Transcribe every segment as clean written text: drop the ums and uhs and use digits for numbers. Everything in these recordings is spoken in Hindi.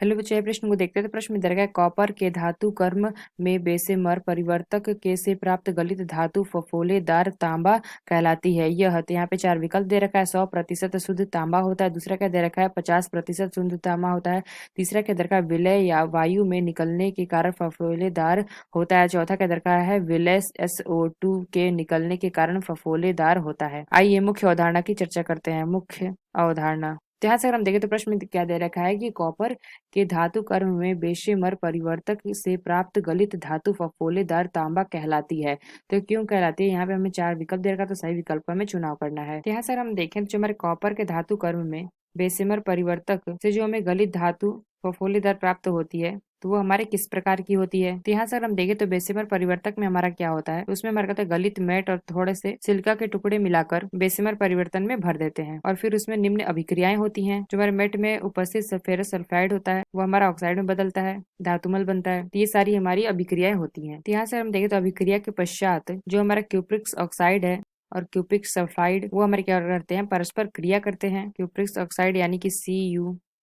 हेलो बच्चों, ये प्रश्न को देखते हैं। तो प्रश्न में दे रखा है कॉपर के धातु कर्म में बेसेमर परिवर्तक के से प्राप्त गलित धातु फफोलेदार तांबा कहलाती है। यह तो यहाँ पे चार विकल्प दे रखा है। 100% शुद्ध तांबा होता है। दूसरा क्या दे रखा है 50% शुद्ध तांबा होता है। तीसरा क्या दे रखा है विलय या वायु में निकलने के कारण फफोलेदार होता है। चौथा क्या दे रखा है विलय SO2 के निकलने के कारण फफोलेदार होता है। आइए मुख्य अवधारणा की चर्चा करते हैं। मुख्य अवधारणा, तो यहाँ से अगर हम देखें तो प्रश्न में क्या दे रखा है कि कॉपर के धातु कर्म में बेशेमर परिवर्तक से प्राप्त गलित धातु फफोलेदार तांबा कहलाती है। तो क्यों कहलाती है, यहाँ पे हमें चार विकल्प दे रखा, तो सही विकल्प का हमें चुनाव करना है। तो यहाँ से अगर हम देखें तो जो हमारे कॉपर के धातु कर्म में बेशेमर परिवर्तक से जो हमें गलित धातु फफोलेदार प्राप्त होती है, तो वो हमारे किस प्रकार की होती है। तो यहाँ से अगर हम देखें तो बेशेमर परिवर्तक में हमारा क्या होता है, उसमें हमारा कहता है गलित मेट और थोड़े से सिलिका के टुकड़े मिलाकर बेशेमर परिवर्तन में भर देते हैं और फिर उसमें निम्न अभिक्रियाएं होती हैं। जो हमारे मेट में उपस्थित फेरस सल्फाइड होता है वो हमारा ऑक्साइड में बदलता है, धातुमल बनता है। तो ये सारी हमारी अभिक्रियाएं होती हैं। तो यहाँ से हम देखें तो अभिक्रिया के पश्चात जो हमारा क्यूप्रिक्स ऑक्साइड है और क्यूप्रिक सल्फाइड वो हमारे क्या करते हैं, परस्पर क्रिया करते हैं। क्यूप्रिक्स ऑक्साइड यानी कि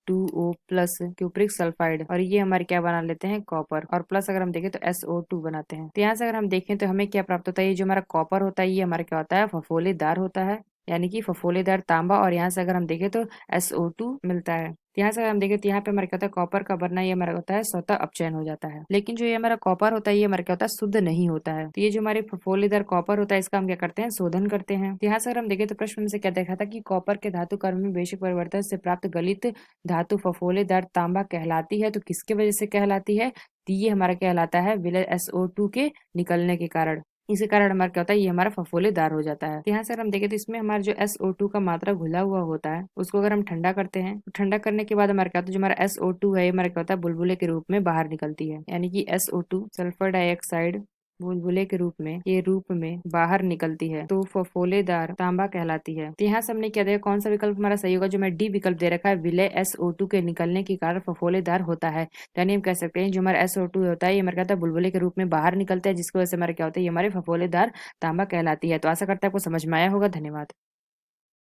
Cu2O प्लस क्यूप्रिक सल्फाइड, और ये हमारे क्या बना लेते हैं कॉपर, और प्लस अगर हम देखें तो SO2 बनाते हैं। तो यहाँ से अगर हम देखें तो हमें क्या प्राप्त होता है, ये जो हमारा कॉपर होता है ये हमारा क्या होता है फफोलेदार होता है, यानी कि फफोलेदार तांबा। और यहाँ से अगर हम देखें तो SO2 मिलता है। तो यहाँ से अगर हम देखें तो यहाँ पे हमारे क्या होता है कॉपर का बनना ये हमारा होता है स्वतः अपचयन हो जाता है। लेकिन जो ये हमारा कॉपर होता है ये हमारा क्या होता है शुद्ध नहीं होता है। तो ये जो हमारे फफोलेदार कॉपर होता है इसका हम क्या करते हैं शोधन करते हैं। तो यहाँ से अगर हम देखें तो प्रश्न में से क्या देखा था कि कॉपर के धातु कर्म में बेसिक परिवर्तन से प्राप्त गलित धातु फफोलेदार तांबा कहलाती है। तो किसके वजह से कहलाती है, तो ये हमारा कहलाता है विलय SO2 के निकलने के कारण। इसी कारण हमारा क्या होता है ये हमारा फफोलेदार हो जाता है। तो यहाँ से अगर हम देखें तो इसमें हमारा जो SO2 का मात्रा घुला हुआ होता है उसको अगर हम ठंडा करते हैं तो ठंडा करने के बाद हमारा क्या होता है जो हमारा SO2 है ये हमारा क्या होता है बुलबुले के रूप में बाहर निकलती है, यानी कि SO2 सल्फर डाइऑक्साइड बुलबुले के रूप में बाहर निकलती है, तो फफोलेदार तांबा कहलाती है। तो यहाँ से हमने क्या देखा कौन सा विकल्प हमारा सही होगा, जो मैं डी विकल्प दे रखा है विलय SO2 के निकलने के कारण फफोलेदार होता है। यानी हम कह सकते हैं जो हमारा SO2 होता है ये हमारा क्या होता है बुलबुले के रूप में बाहर निकलता है, जिसकी वजह से हमारा क्या होता है ये हमारे फफोलेदार तांबा कहलाती है। तो आशा करता है आपको समझ में आया होगा। धन्यवाद।